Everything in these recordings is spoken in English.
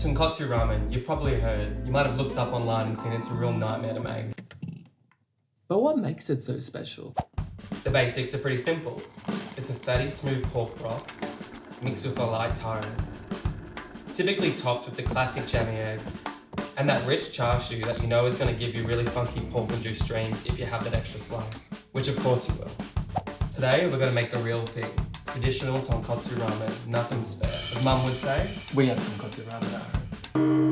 Tonkotsu Ramen, you've probably heard. You might have looked up online and seen it's a real nightmare to make. But what makes it so special? The basics are pretty simple. It's a fatty, smooth pork broth mixed with a light taro, typically topped with the classic jammy egg, and that rich char-siu that you know is going to give you really funky pork and juice streams if you have that extra slice, which of course you will. Today we're going to make the real thing. Traditional tonkotsu ramen, nothing spare. As Mum would say, We have tonkotsu ramen at home.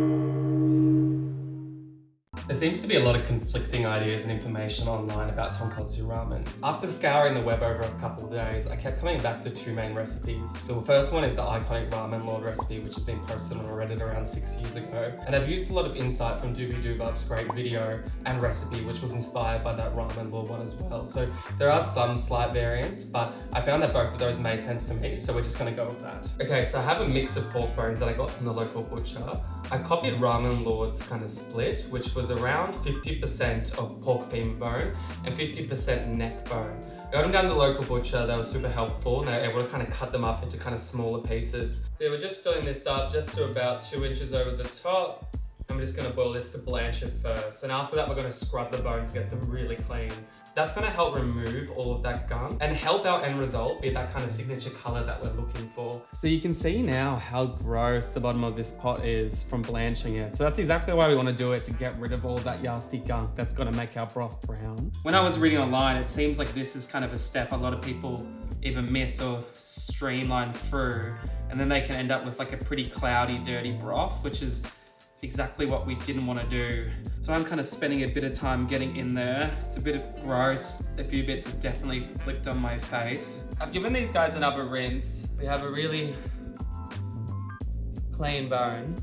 there seems to be a lot of conflicting ideas and information online about tonkotsu ramen. After scouring the web over a couple of days, I kept coming back to two main recipes. The first one is the iconic Ramen Lord recipe, which has been posted on Reddit around 6 years ago. And I've used a lot of insight from Doobydobap's great video and recipe, which was inspired by that Ramen Lord one as well. So there are some slight variants, but I found that both of those made sense to me, so we're just gonna go with that. Okay, so I have a mix of pork bones that I got from the local butcher. I copied Ramen Lord's kind of split, which was around 50% of pork femur bone and 50% neck bone. I got them down to the local butcher, they were super helpful and they were able to kind of cut them up into kind of smaller pieces. So yeah, we're just filling this up just to about 2 inches over the top. I'm just gonna boil this to blanch it first. And after that, we're gonna scrub the bones, get them really clean. That's gonna help remove all of that gunk and help our end result be that kind of signature color that we're looking for. So you can see now how gross the bottom of this pot is from blanching it. So that's exactly why we want to do it, to get rid of all that nasty gunk that's going to make our broth brown. When I was reading online, it seems like this is kind of a step a lot of people either miss or streamline through, and then they can end up with like a pretty cloudy, dirty broth, which is exactly what we didn't want to do. So I'm kind of spending a bit of time getting in there. It's a bit gross. A few bits have definitely flicked on my face. I've given these guys another rinse. We have a really clean bone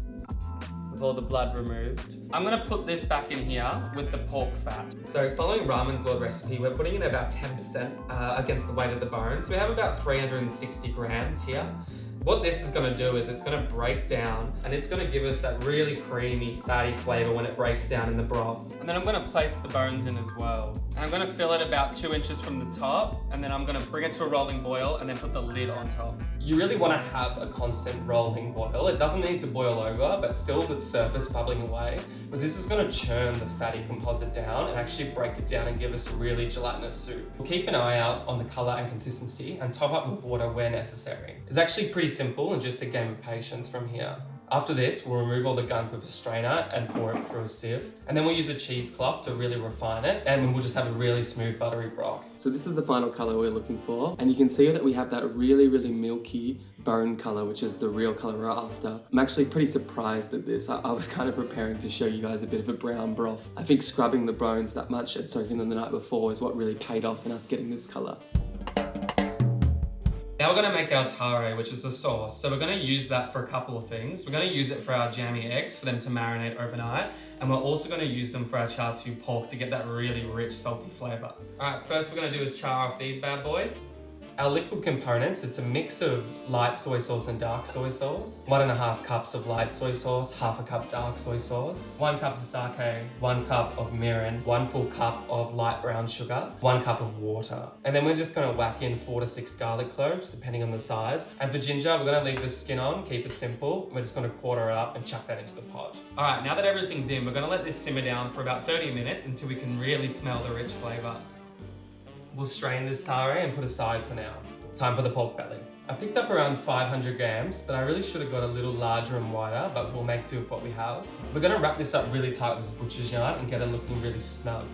with all the blood removed. I'm gonna put this back in here with the pork fat. So following Ramen Lord recipe, we're putting in about 10% against the weight of the bone. So we have about 360 grams here. What this is gonna do is it's gonna break down and it's gonna give us that really creamy, fatty flavor when it breaks down in the broth. And then I'm gonna place the bones in as well. And I'm gonna fill it about 2 inches from the top, and then I'm gonna bring it to a rolling boil and then put the lid on top. You really wanna have a constant rolling boil. It doesn't need to boil over, but still the surface bubbling away, because this is gonna churn the fatty composite down and actually break it down and give us a really gelatinous soup. We'll keep an eye out on the color and consistency and top up with water where necessary. It's actually pretty simple and just a game of patience from here. After this, we'll remove all the gunk with a strainer and pour it through a sieve. And then we'll use a cheesecloth to really refine it, and we'll just have a really smooth buttery broth. So this is the final color we're looking for. And you can see that we have that really, really milky bone color, which is the real color we're after. I'm actually pretty surprised at this. I was kind of preparing to show you guys a bit of a brown broth. I think scrubbing the bones that much and soaking them the night before is what really paid off in us getting this color. Now we're gonna make our taro, which is the sauce. So we're gonna use that for a couple of things. We're gonna use it for our jammy eggs, for them to marinate overnight. And we're also gonna use them for our char-siu pork to get that really rich, salty flavor. All right, first we're gonna do is char off these bad boys. Our liquid components, it's a mix of light soy sauce and dark soy sauce. 1.5 cups of light soy sauce, 1/2 cup dark soy sauce, 1 cup of sake, 1 cup of mirin, 1 full cup of light brown sugar, 1 cup of water. And then we're just gonna whack in 4 to 6 garlic cloves, depending on the size. And for ginger, we're gonna leave the skin on, keep it simple. We're just gonna quarter it up and chuck that into the pot. All right, now that everything's in, we're gonna let this simmer down for about 30 minutes until we can really smell the rich flavor. We'll strain this taro and put aside for now. Time for the pork belly. I picked up around 500 grams, but I really should have got a little larger and wider, but we'll make do with what we have. We're gonna wrap this up really tight with this butcher's yarn and get it looking really snug.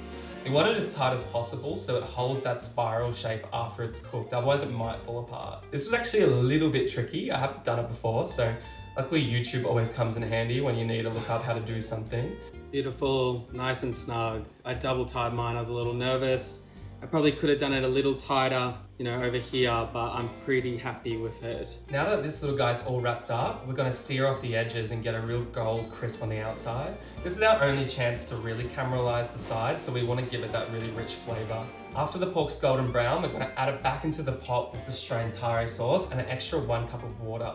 We want it as tight as possible so it holds that spiral shape after it's cooked, otherwise it might fall apart. This was actually a little bit tricky. I haven't done it before, so luckily YouTube always comes in handy when you need to look up how to do something. Beautiful, nice and snug. I double tied mine, I was a little nervous. I probably could have done it a little tighter, over here, but I'm pretty happy with it. Now that this little guy's all wrapped up, we're gonna sear off the edges and get a real gold crisp on the outside. This is our only chance to really caramelize the sides, so we wanna give it that really rich flavor. After the pork's golden brown, we're gonna add it back into the pot with the strained taro sauce and an extra 1 cup of water.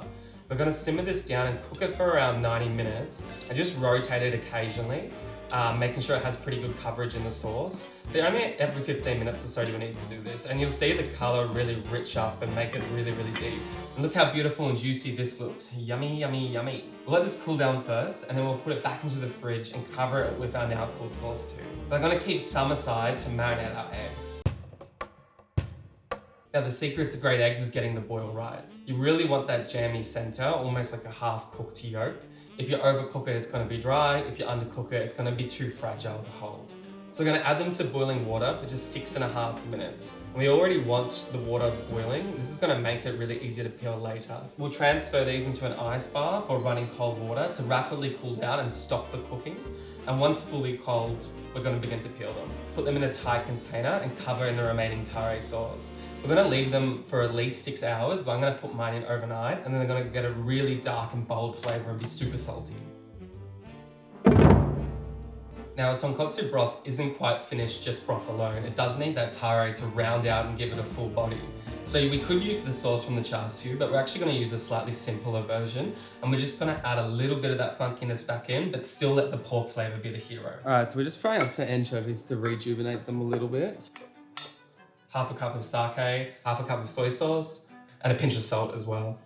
We're gonna simmer this down and cook it for around 90 minutes and just rotate it occasionally. making sure it has pretty good coverage in the sauce. But only every 15 minutes or so do we need to do this, and you'll see the color really rich up and make it really, really deep. And look how beautiful and juicy this looks. Yummy, yummy, yummy. We'll let this cool down first, and then we'll put it back into the fridge and cover it with our now cooled sauce too. But I'm gonna keep some aside to marinate our eggs. Now the secret to great eggs is getting the boil right. You really want that jammy center, almost like a half-cooked yolk. If you overcook it, it's going to be dry. If you undercook it, it's going to be too fragile to hold. So we're going to add them to boiling water for just 6.5 minutes. And we already want the water boiling. This is going to make it really easy to peel later. We'll transfer these into an ice bar for running cold water to rapidly cool down and stop the cooking. And once fully cold, we're going to begin to peel them. Put them in a tight container and cover in the remaining tare sauce. We're going to leave them for at least 6 hours, but I'm going to put mine in overnight, and then they're going to get a really dark and bold flavor and be super salty. Now, a tonkotsu broth isn't quite finished just broth alone. It does need that tare to round out and give it a full body. So we could use the sauce from the char siu, but we're actually going to use a slightly simpler version, and we're just going to add a little bit of that funkiness back in, but still let the pork flavor be the hero. Alright, so we're just frying up some anchovies to rejuvenate them a little bit. Half a cup of sake, half a cup of soy sauce, and a pinch of salt as well.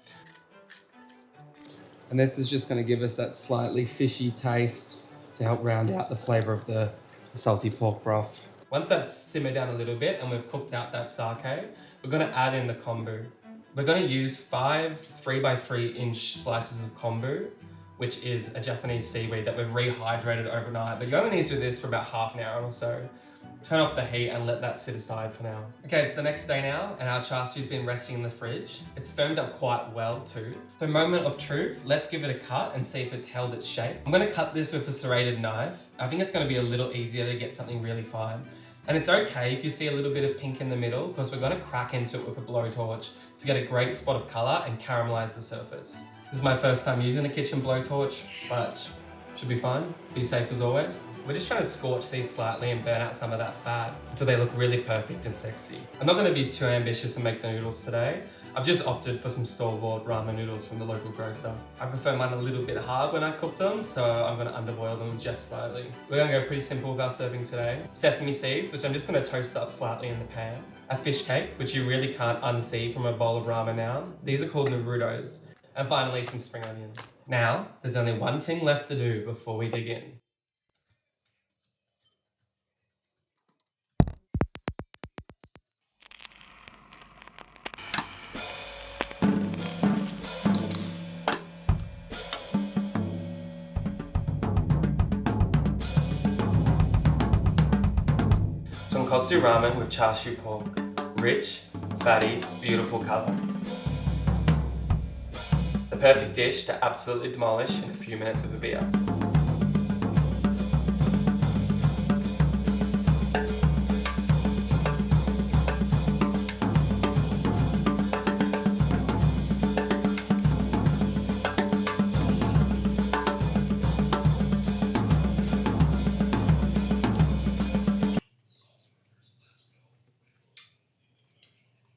And this is just going to give us that slightly fishy taste to help round out the flavour of the salty pork broth. Once that's simmered down a little bit and we've cooked out that sake, we're going to add in the kombu. We're going to use 5 3x3 inch slices of kombu, which is a Japanese seaweed that we've rehydrated overnight, but you only need to do this for about half an hour or so. Turn off the heat and let that sit aside for now. Okay, it's the next day now, and our char siu's been resting in the fridge. It's firmed up quite well too. So moment of truth, let's give it a cut and see if it's held its shape. I'm gonna cut this with a serrated knife. I think it's gonna be a little easier to get something really fine. And it's okay if you see a little bit of pink in the middle, because we're gonna crack into it with a blowtorch to get a great spot of color and caramelize the surface. This is my first time using a kitchen blowtorch, but should be fine. Be safe as always. We're just trying to scorch these slightly and burn out some of that fat until they look really perfect and sexy. I'm not going to be too ambitious and make the noodles today. I've just opted for some store-bought ramen noodles from the local grocer. I prefer mine a little bit hard when I cook them, so I'm going to underboil them just slightly. We're going to go pretty simple with our serving today. Sesame seeds, which I'm just going to toast up slightly in the pan. A fish cake, which you really can't unsee from a bowl of ramen now. These are called narutos. And finally, some spring onion. Now, there's only one thing left to do before we dig in. Tonkotsu ramen with char siu pork. Rich, fatty, beautiful colour. The perfect dish to absolutely demolish in a few minutes with a beer.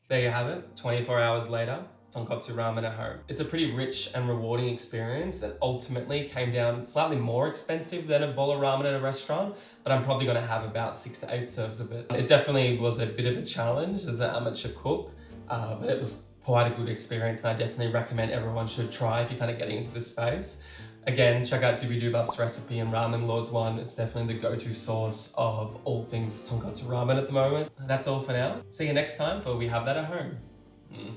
There you have it, 24 hours later, tonkotsu ramen at home. It's a pretty rich and rewarding experience that ultimately came down slightly more expensive than a bowl of ramen at a restaurant, but I'm probably going to have about 6 to 8 serves of it. It definitely was a bit of a challenge as an amateur cook, but it was quite a good experience, and I definitely recommend everyone should try if you're kind of getting into this space. Again, check out Doobydobap's recipe and Ramen Lord's one. It's definitely the go-to source of all things tonkotsu ramen at the moment. That's all for now. See you next time for We Have That at Home.